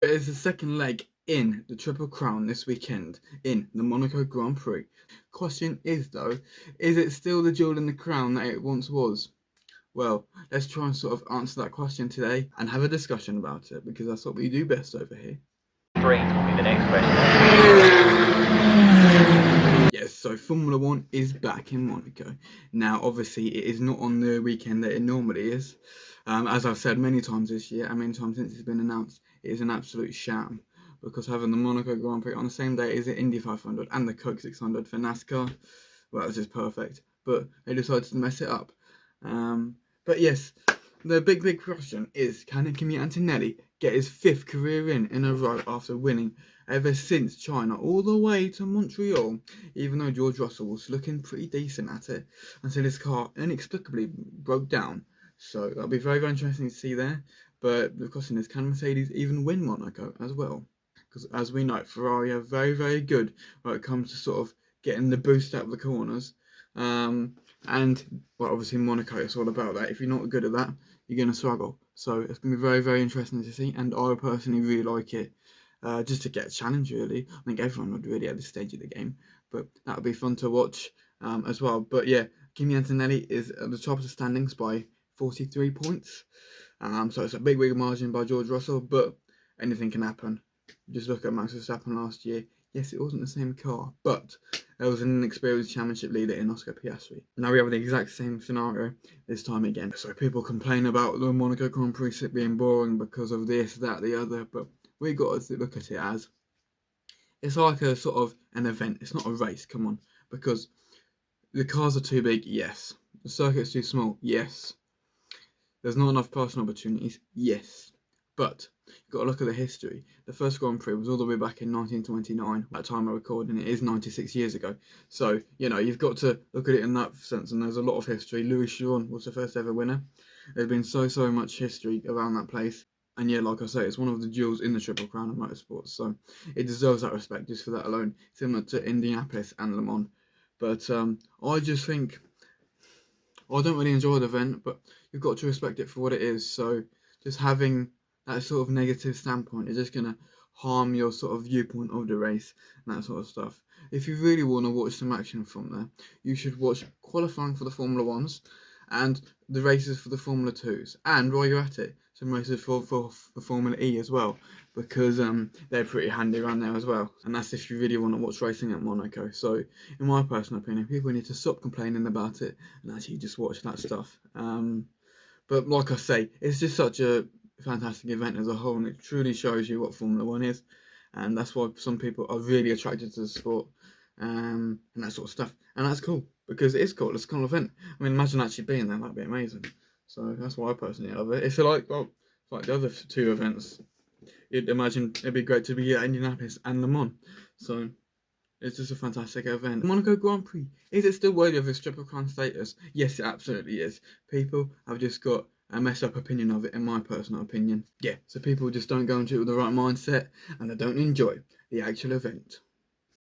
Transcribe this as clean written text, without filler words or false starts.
It is the second leg in the Triple Crown this weekend in the Monaco Grand Prix. Question is though, is it still the jewel in the crown that it once was? Well, let's try and sort of answer that question today and have a discussion about it, because that's what we do best over here. 3 will be the next question. Yes, so Formula 1 is back in Monaco. Now, obviously, it is not on the weekend that it normally is. As I've said many times this year, and many times since it's been announced, it is an absolute sham. Because having the Monaco Grand Prix on the same day as the Indy 500 and the Coke 600 for NASCAR, well, it's just perfect. But they decided to mess it up. But yes, the big question is, can Kimi Antonelli get his 5th career win in a row after winning ever since China all the way to Montreal, even though George Russell was looking pretty decent at it until his car inexplicably broke down. So that'll be very interesting to see there. But the question is, can Mercedes even win Monaco as well? Because as we know, Ferrari are very good when it comes to sort of getting the boost out of the corners. And well, obviously Monaco is all about that. If you're not good at that, you're going to struggle. So it's going to be very interesting to see, and I personally really like it. Just to get a challenge, really. I think everyone would really at this stage of the game, but that would be fun to watch as well. But yeah, Kimi Antonelli is at the top of the standings by 43 points. So it's a big margin by George Russell, but anything can happen. Just look at Max Verstappen last year. Yes, it wasn't the same car, but there was an inexperienced championship leader in Oscar Piastri. Now we have the exact same scenario this time again. So people complain about the Monaco Grand Prix being boring because of this, that, the other, but we got to look at it as it's like a sort of an event. It's not a race, come on, because the cars are too big, yes. The circuit's too small, yes. There's not enough personal opportunities, yes. But you've got to look at the history. The first Grand Prix was all the way back in 1929. At the time of recording, it is 96 years ago. So, you know, you've got to look at it in that sense, and there's a lot of history. Louis Chiron was the first ever winner. There's been so much history around that place. And yeah, like I say, it's one of the jewels in the Triple Crown of motorsports. So it deserves that respect just for that alone, similar to Indianapolis and Le Mans. But I just think, I don't really enjoy the event, but you've got to respect it for what it is. So just having that sort of negative standpoint is just going to harm your sort of viewpoint of the race and that sort of stuff. If you really want to watch some action from there, you should watch qualifying for the Formula 1s and the races for the Formula 2s. And while you're at it, some races for the Formula E as well, because they're pretty handy around there as well. And that's if you really want to watch racing at Monaco. So, in my personal opinion, people need to stop complaining about it and actually just watch that stuff. But like I say, it's just such a fantastic event as a whole, and it truly shows you what Formula 1 is. And that's why some people are really attracted to the sport and that sort of stuff. And that's cool, because it is cool. It's a cool event. I mean, imagine actually being there. That'd be amazing. So that's why I personally love it. It's like, well, like the other 2 events. You'd imagine it'd be great to be at Indianapolis and Le Mans. So it's just a fantastic event. Monaco Grand Prix, is it still worthy of its Triple Crown status? Yes, it absolutely is. People have just got a messed up opinion of it, in my personal opinion. Yeah, so people just don't go into it with the right mindset, and they don't enjoy the actual event.